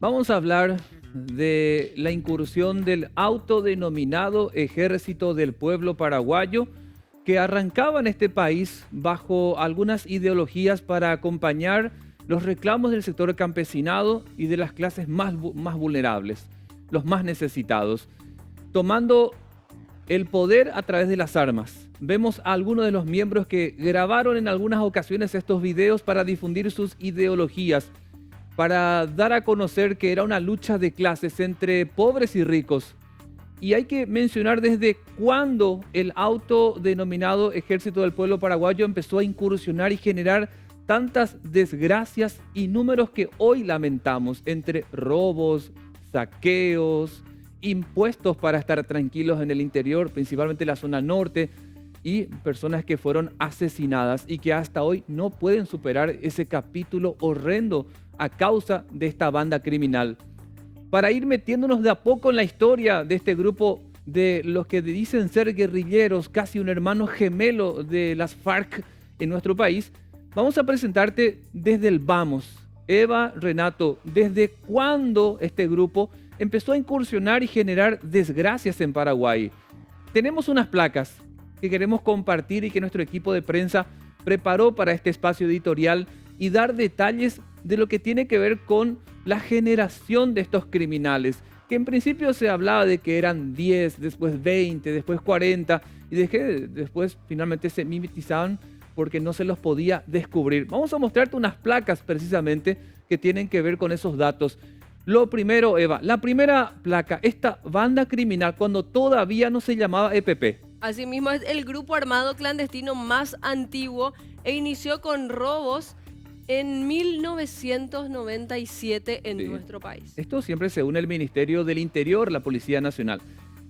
Vamos a hablar de la incursión del autodenominado Ejército del Pueblo Paraguayo, que arrancaba en este país bajo algunas ideologías para acompañar los reclamos del sector campesinado y de las clases más vulnerables, los más necesitados, tomando el poder a través de las armas. Vemos a algunos de los miembros que grabaron en algunas ocasiones estos videos para difundir sus ideologías, para dar a conocer que era una lucha de clases entre pobres y ricos. Y hay que mencionar desde cuándo el autodenominado Ejército del Pueblo Paraguayo empezó a incursionar y generar tantas desgracias y números que hoy lamentamos, entre robos, saqueos, impuestos para estar tranquilos en el interior, principalmente la zona norte, y personas que fueron asesinadas y que hasta hoy no pueden superar ese capítulo horrendo a causa de esta banda criminal. Para ir metiéndonos de a poco en la historia de este grupo de los que dicen ser guerrilleros, casi un hermano gemelo de las FARC en nuestro país, vamos a presentarte desde el vamos. Eva, Renato, ¿desde cuándo este grupo empezó a incursionar y generar desgracias en Paraguay? Tenemos unas placas que queremos compartir y que nuestro equipo de prensa preparó para este espacio editorial y dar detalles de lo que tiene que ver con la generación de estos criminales, que en principio se hablaba de que eran 10, después 20, después 40, y después finalmente se mimetizaban porque no se los podía descubrir. Vamos a mostrarte unas placas precisamente que tienen que ver con esos datos. Lo primero, Eva, la primera placa, esta banda criminal, cuando todavía no se llamaba EPP. Asimismo, es el grupo armado clandestino más antiguo e inició con robos en 1997 en Sí. nuestro país. Esto siempre según el Ministerio del Interior, la Policía Nacional.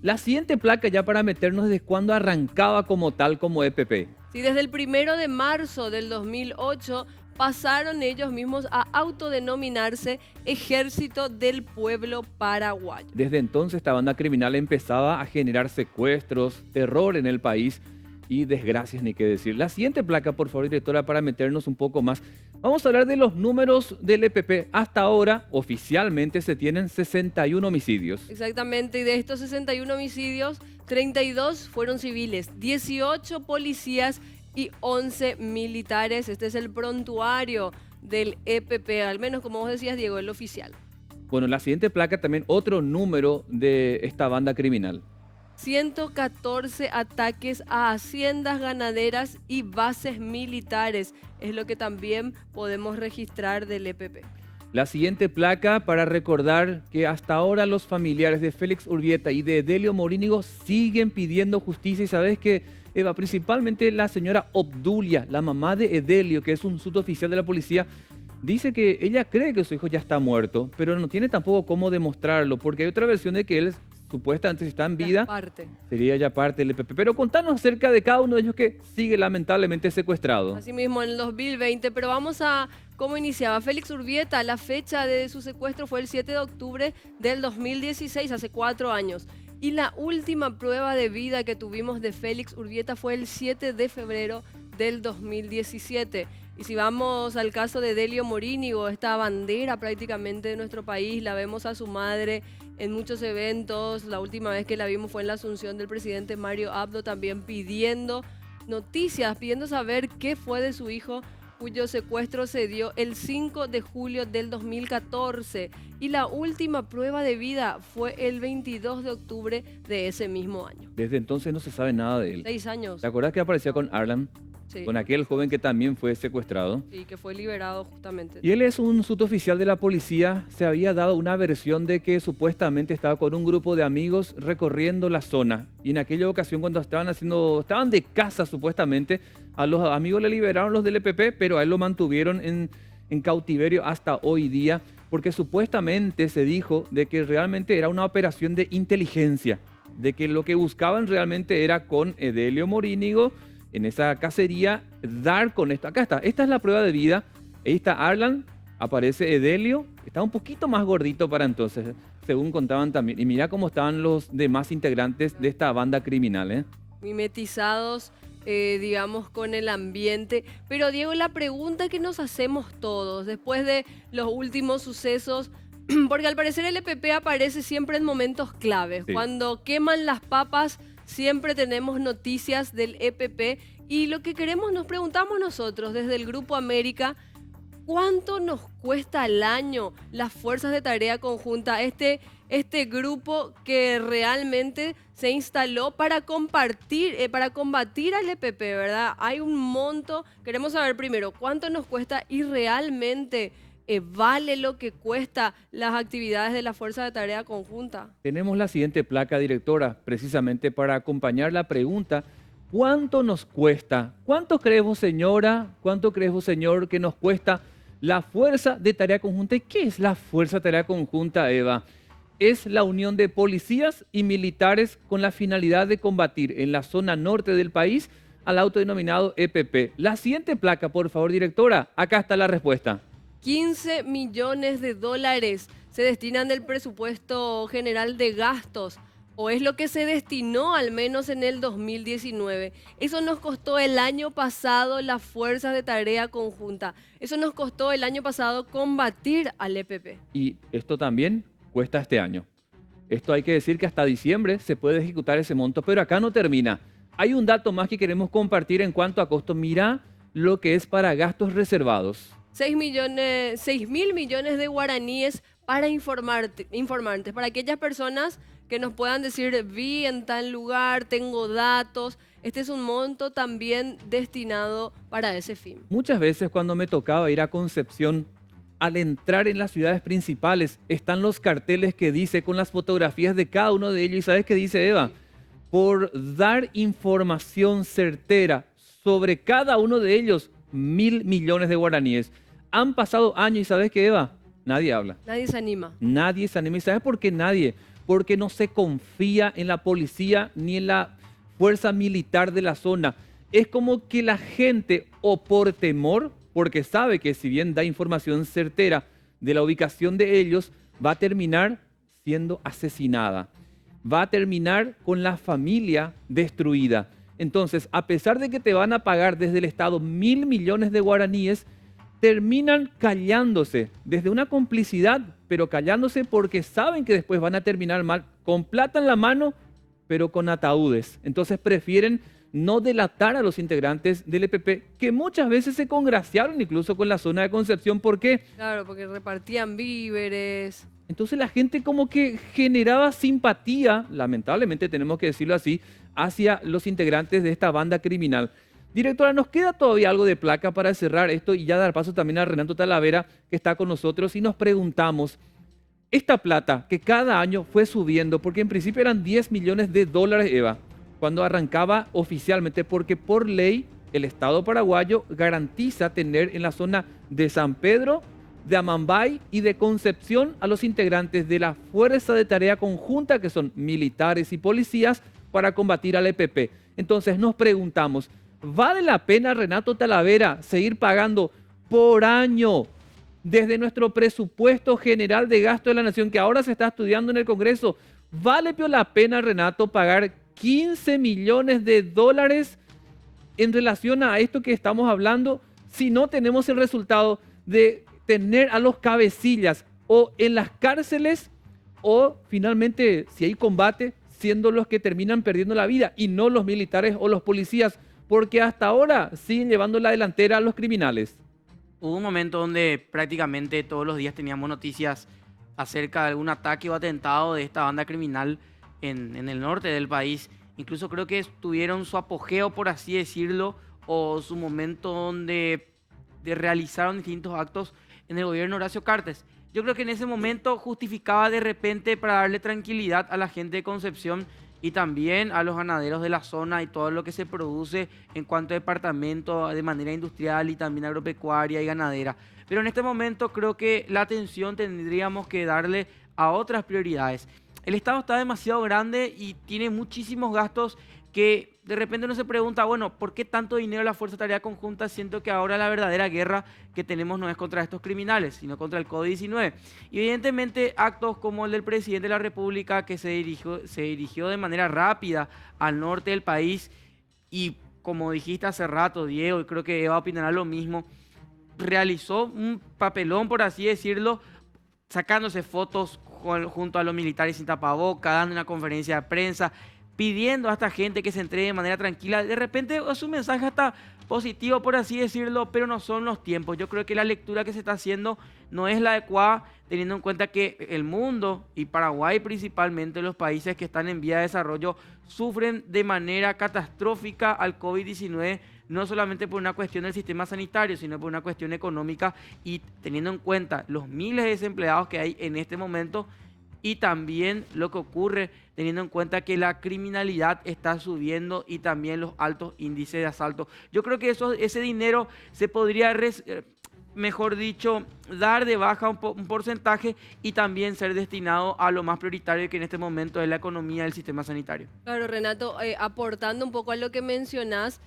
La siguiente placa ya para meternos desde cuando arrancaba como tal, como EPP. Sí, desde el 1 de marzo del 2008 pasaron ellos mismos a autodenominarse Ejército del Pueblo Paraguayo. Desde entonces esta banda criminal empezaba a generar secuestros, terror en el país y desgracias, ni qué decir. La siguiente placa, por favor, directora, para meternos un poco más. Vamos a hablar de los números del EPP. Hasta ahora, oficialmente, se tienen 61 homicidios. Exactamente, y de estos 61 homicidios, 32 fueron civiles, 18 policías y 11 militares. Este es el prontuario del EPP, al menos como vos decías, Diego, el oficial. Bueno, la siguiente placa también otro número de esta banda criminal. 114 ataques a haciendas ganaderas y bases militares. Es lo que también podemos registrar del EPP. La siguiente placa para recordar que hasta ahora los familiares de Félix Urbieta y de Edelio Morínigo siguen pidiendo justicia. Y sabes que, Eva, principalmente la señora Obdulia, la mamá de Edelio, que es un suboficial de la policía, dice que ella cree que su hijo ya está muerto, pero no tiene tampoco cómo demostrarlo, porque hay otra versión de que él supuestamente si está en vida, Parte. sería ya parte del EPP. Pero contanos acerca de cada uno de ellos que sigue lamentablemente secuestrado. Asimismo, en el 2020, pero vamos a cómo iniciaba Félix Urbieta. La fecha de su secuestro fue el 7 de octubre del 2016, hace 4 años. Y la última prueba de vida que tuvimos de Félix Urbieta fue el 7 de febrero del 2017. Y si vamos al caso de Edelio Morínigo, esta bandera prácticamente de nuestro país, la vemos a su madre en muchos eventos. La última vez que la vimos fue en la asunción del presidente Mario Abdo, también pidiendo noticias, pidiendo saber qué fue de su hijo, cuyo secuestro se dio el 5 de julio del 2014. Y la última prueba de vida fue el 22 de octubre de ese mismo año. Desde entonces no se sabe nada de él. 6 años. ¿Te acuerdas que aparecía con Arlan? Sí. Con aquel joven que también fue secuestrado. Y que fue liberado justamente. Y él es un suboficial de la policía. Se había dado una versión de que supuestamente estaba con un grupo de amigos recorriendo la zona. Y en aquella ocasión cuando estaban de caza supuestamente, a los amigos le liberaron los del EPP, pero a él lo mantuvieron en cautiverio hasta hoy día, porque supuestamente se dijo de que realmente era una operación de inteligencia, de que lo que buscaban realmente era con Edelio Morínigo, en esa cacería, dar con esto. Acá está, esta es la prueba de vida. Ahí está Arlan, aparece Edelio, está un poquito más gordito para entonces, según contaban también. Y mira cómo estaban los demás integrantes de esta banda criminal, ¿eh? Mimetizados, digamos, con el ambiente. Pero Diego, la pregunta que nos hacemos todos, después de los últimos sucesos, Porque al parecer el EPP aparece siempre en momentos claves. Sí. Cuando queman las papas, siempre tenemos noticias del EPP. Y lo que queremos, nos preguntamos nosotros desde el Grupo América, ¿cuánto nos cuesta al año las fuerzas de tarea conjunta? Este grupo que realmente se instaló para combatir al EPP, ¿verdad? Hay un monto. Queremos saber primero cuánto nos cuesta y realmente vale lo que cuesta las actividades de la fuerza de tarea conjunta. Tenemos la siguiente placa, directora, precisamente para acompañar la pregunta. ¿Cuánto nos cuesta? ¿Cuánto crees vos, señora? ¿Cuánto crees vos, señor, que nos cuesta la fuerza de tarea conjunta? ¿Y qué es la fuerza de tarea conjunta, Eva? Es la unión de policías y militares con la finalidad de combatir en la zona norte del país al autodenominado EPP. La siguiente placa, por favor, directora. Acá está la respuesta. 15 millones de dólares se destinan del presupuesto general de gastos, o es lo que se destinó al menos en el 2019. Eso nos costó el año pasado las fuerzas de tarea conjunta. Eso nos costó el año pasado combatir al EPP. Y esto también cuesta este año. Esto hay que decir que hasta diciembre se puede ejecutar ese monto, pero acá no termina. Hay un dato más que queremos compartir en cuanto a costo. Mira lo que es para gastos reservados. 6 mil millones de guaraníes para informantes, para aquellas personas que nos puedan decir, vi en tal lugar, tengo datos. Este es un monto también destinado para ese fin. Muchas veces cuando me tocaba ir a Concepción, al entrar en las ciudades principales, están los carteles que dice con las fotografías de cada uno de ellos. ¿Y sabes qué dice, Eva? Por dar información certera sobre cada uno de ellos, 1.000 millones de guaraníes. Han pasado años y ¿sabes qué, Eva? Nadie habla. Nadie se anima. Nadie se anima. ¿Y sabes por qué nadie? Porque no se confía en la policía ni en la fuerza militar de la zona. Es como que la gente, o por temor, porque sabe que si bien da información certera de la ubicación de ellos, va a terminar siendo asesinada. Va a terminar con la familia destruida. Entonces, a pesar de que te van a pagar desde el Estado 1.000 millones de guaraníes, terminan callándose desde una complicidad, pero callándose porque saben que después van a terminar mal, con plata en la mano, pero con ataúdes. Entonces prefieren no delatar a los integrantes del EPP, que muchas veces se congraciaron incluso con la zona de Concepción. ¿Por qué? Claro, porque repartían víveres. Entonces la gente como que generaba simpatía, lamentablemente tenemos que decirlo así, hacia los integrantes de esta banda criminal. Directora, nos queda todavía algo de placa para cerrar esto y ya dar paso también a Renato Talavera, que está con nosotros, y nos preguntamos, esta plata que cada año fue subiendo, porque en principio eran 10 millones de dólares, Eva, cuando arrancaba oficialmente, porque por ley el Estado paraguayo garantiza tener en la zona de San Pedro, de Amambay y de Concepción a los integrantes de la Fuerza de Tarea Conjunta, que son militares y policías, para combatir al EPP. Entonces nos preguntamos, ¿vale la pena, Renato Talavera, seguir pagando por año desde nuestro presupuesto general de gasto de la nación, que ahora se está estudiando en el Congreso? ¿Vale la pena, Renato, pagar 15 millones de dólares en relación a esto que estamos hablando si no tenemos el resultado de tener a los cabecillas o en las cárceles o finalmente, si hay combate, siendo los que terminan perdiendo la vida y no los militares o los policías? Porque hasta ahora siguen llevando la delantera a los criminales. Hubo un momento donde prácticamente todos los días teníamos noticias acerca de algún ataque o atentado de esta banda criminal en el norte del país. Incluso creo que tuvieron su apogeo, por así decirlo, o su momento donde realizaron distintos actos en el gobierno de Horacio Cartes. Yo creo que en ese momento justificaba de repente para darle tranquilidad a la gente de Concepción y también a los ganaderos de la zona y todo lo que se produce en cuanto a departamento de manera industrial y también agropecuaria y ganadera. Pero en este momento creo que la atención tendríamos que darle a otras prioridades. El Estado está demasiado grande y tiene muchísimos gastos que de repente uno se pregunta, bueno, ¿por qué tanto dinero la Fuerza de Tarea Conjunta? Siento que ahora la verdadera guerra que tenemos no es contra estos criminales, sino contra el COVID-19. Y evidentemente actos como el del presidente de la República, que se dirigió de manera rápida al norte del país y, como dijiste hace rato, Diego, y creo que Eva opinará lo mismo, realizó un papelón, por así decirlo, sacándose fotos junto a los militares sin tapabocas, dando una conferencia de prensa, pidiendo a esta gente que se entregue de manera tranquila. De repente es un mensaje hasta positivo, por así decirlo, pero no son los tiempos. Yo creo que la lectura que se está haciendo no es la adecuada, teniendo en cuenta que el mundo, y Paraguay principalmente, los países que están en vía de desarrollo, sufren de manera catastrófica al COVID-19, no solamente por una cuestión del sistema sanitario, sino por una cuestión económica, y teniendo en cuenta los miles de desempleados que hay en este momento, y también lo que ocurre teniendo en cuenta que la criminalidad está subiendo y también los altos índices de asalto. Yo creo que ese dinero se podría, mejor dicho, dar de baja un porcentaje y también ser destinado a lo más prioritario, que en este momento es la economía del sistema sanitario. Claro, Renato, aportando un poco a lo que mencionás,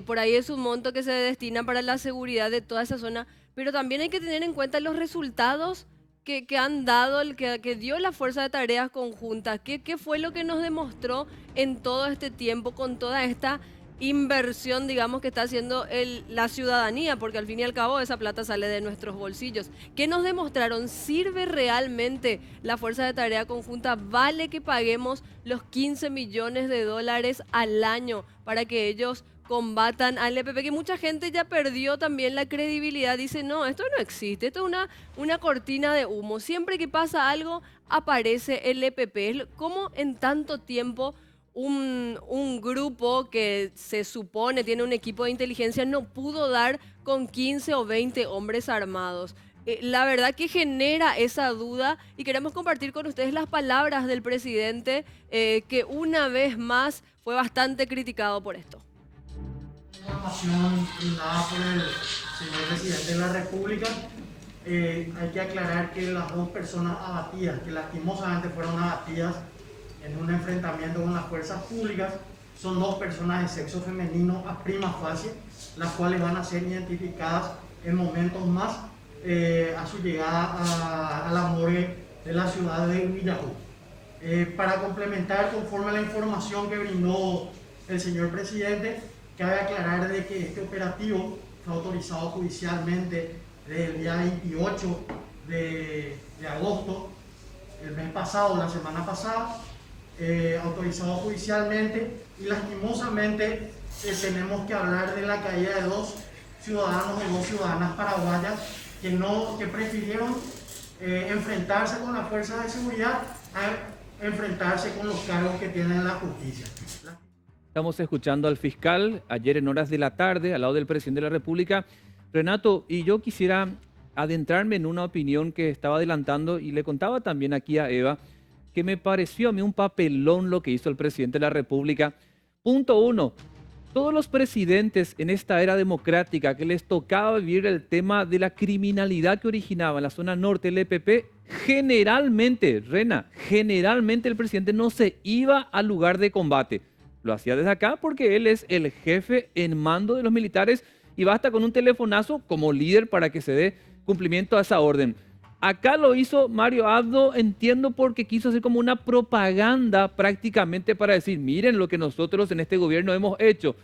por ahí es un monto que se destina para la seguridad de toda esa zona, pero también hay que tener en cuenta los resultados que han dado, que dio la Fuerza de Tareas Conjuntas. ¿Qué fue lo que nos demostró en todo este tiempo con toda esta inversión, digamos, que está haciendo la ciudadanía? Porque al fin y al cabo esa plata sale de nuestros bolsillos. ¿Qué nos demostraron? ¿Sirve realmente la Fuerza de Tarea Conjunta? ¿Vale que paguemos los 15 millones de dólares al año para que ellos combatan al EPP? Que mucha gente ya perdió también la credibilidad. Dice, no, esto no existe, esto es una cortina de humo. Siempre que pasa algo, aparece el EPP. ¿Cómo en tanto tiempo un grupo que se supone tiene un equipo de inteligencia no pudo dar con 15 o 20 hombres armados? La verdad que genera esa duda, y queremos compartir con ustedes las palabras del presidente, que una vez más fue bastante criticado por esto. Información brindada por el señor presidente de la República, hay que aclarar que las dos personas abatidas, que lastimosamente fueron abatidas en un enfrentamiento con las fuerzas públicas, son dos personas de sexo femenino a prima facie, las cuales van a ser identificadas en momentos más a su llegada a la morgue de la ciudad de Villajó. Para complementar, conforme a la información que brindó el señor presidente, cabe aclarar de que este operativo fue autorizado judicialmente desde el día 28 de agosto, el mes pasado, la semana pasada, autorizado judicialmente, y lastimosamente tenemos que hablar de la caída de dos ciudadanos y dos ciudadanas paraguayas que prefirieron enfrentarse con las fuerzas de seguridad a enfrentarse con los cargos que tiene la justicia. Estamos escuchando al fiscal ayer en horas de la tarde, al lado del presidente de la República. Renato, y yo quisiera adentrarme en una opinión que estaba adelantando y le contaba también aquí a Eva, que me pareció a mí un papelón lo que hizo el presidente de la República. Punto 1. Todos los presidentes en esta era democrática que les tocaba vivir el tema de la criminalidad que originaba en la zona norte del EPP, generalmente el presidente no se iba al lugar de combate. Lo hacía desde acá porque él es el jefe en mando de los militares y basta con un telefonazo como líder para que se dé cumplimiento a esa orden. Acá lo hizo Mario Abdo, entiendo, porque quiso hacer como una propaganda prácticamente para decir, miren lo que nosotros en este gobierno hemos hecho.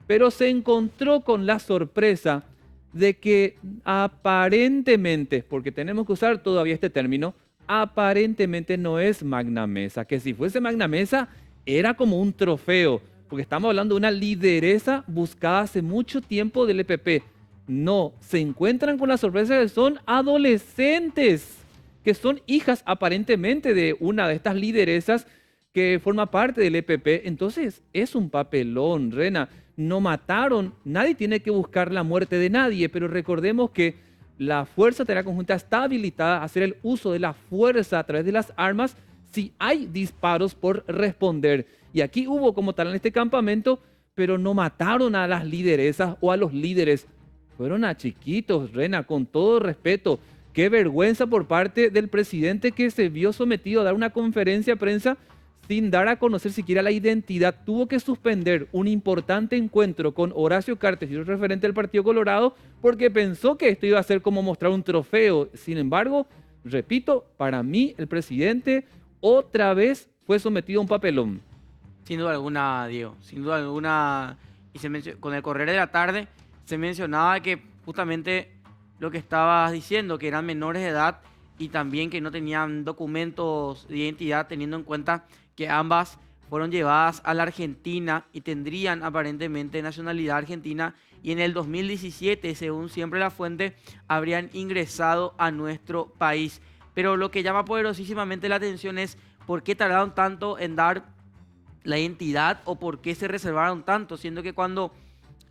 Pero se encontró con la sorpresa de que aparentemente, porque tenemos que usar todavía este término, aparentemente no es Magna Mesa, que si fuese Magna Mesa era como un trofeo, porque estamos hablando de una lideresa buscada hace mucho tiempo del EPP. No, se encuentran con la sorpresa de que son adolescentes, que son hijas aparentemente de una de estas lideresas que forma parte del EPP. Entonces es un papelón, Rena. No mataron, nadie tiene que buscar la muerte de nadie, pero recordemos que la Fuerza de Tarea Conjunta está habilitada a hacer el uso de la fuerza a través de las armas si hay disparos por responder. Y aquí hubo como tal en este campamento, pero no mataron a las lideresas o a los líderes. Fueron a chiquitos, Rena, con todo respeto. Qué vergüenza por parte del presidente, que se vio sometido a dar una conferencia de prensa sin dar a conocer siquiera la identidad. Tuvo que suspender un importante encuentro con Horacio Cartes, el referente del Partido Colorado, porque pensó que esto iba a ser como mostrar un trofeo. Sin embargo, repito, para mí el presidente otra vez fue sometido a un papelón. Sin duda alguna, Diego, sin duda alguna. Y con el correr de la tarde se mencionaba que justamente lo que estabas diciendo, que eran menores de edad y también que no tenían documentos de identidad, teniendo en cuenta que ambas fueron llevadas a la Argentina y tendrían aparentemente nacionalidad argentina, y en el 2017, según siempre la fuente, habrían ingresado a nuestro país. Pero lo que llama poderosísimamente la atención es por qué tardaron tanto en dar la identidad o por qué se reservaron tanto, siendo que cuando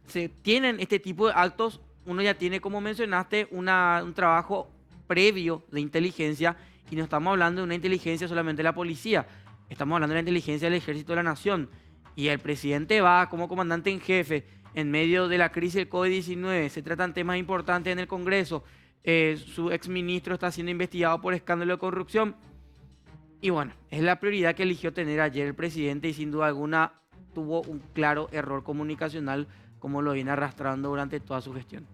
se tienen este tipo de actos, uno ya tiene, como mencionaste, un trabajo previo de inteligencia, y no estamos hablando de una inteligencia solamente de la policía, estamos hablando de la inteligencia del Ejército de la Nación. Y el presidente va como comandante en jefe en medio de la crisis del COVID-19, se tratan temas importantes en el Congreso, su exministro está siendo investigado por escándalo de corrupción, y bueno, es la prioridad que eligió tener ayer el presidente, y sin duda alguna tuvo un claro error comunicacional, como lo viene arrastrando durante toda su gestión.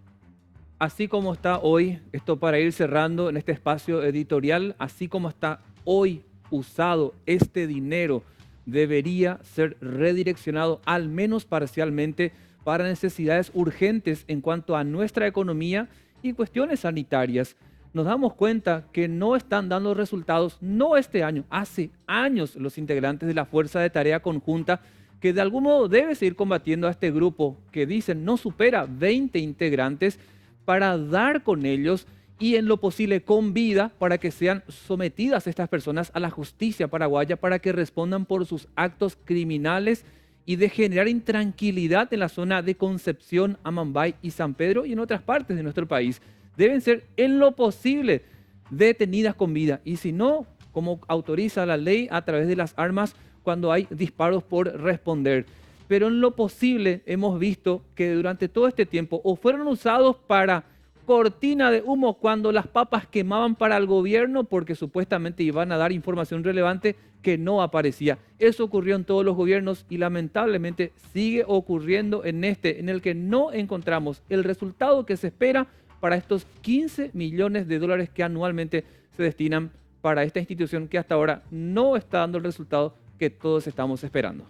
Así como está hoy, esto para ir cerrando en este espacio editorial, así como está hoy usado este dinero, debería ser redireccionado al menos parcialmente para necesidades urgentes en cuanto a nuestra economía y cuestiones sanitarias. Nos damos cuenta que no están dando resultados, no este año, hace años los integrantes de la Fuerza de Tarea Conjunta, que de algún modo debe seguir combatiendo a este grupo que dicen no supera 20 integrantes, para dar con ellos y en lo posible con vida para que sean sometidas estas personas a la justicia paraguaya para que respondan por sus actos criminales y de generar intranquilidad en la zona de Concepción, Amambay y San Pedro y en otras partes de nuestro país. Deben ser en lo posible detenidas con vida y si no, como autoriza la ley, a través de las armas cuando hay disparos por responder. Pero en lo posible hemos visto que durante todo este tiempo o fueron usados para cortina de humo cuando las papas quemaban para el gobierno porque supuestamente iban a dar información relevante que no aparecía. Eso ocurrió en todos los gobiernos y lamentablemente sigue ocurriendo en este, en el que no encontramos el resultado que se espera para estos 15 millones de dólares que anualmente se destinan para esta institución que hasta ahora no está dando el resultado que todos estamos esperando.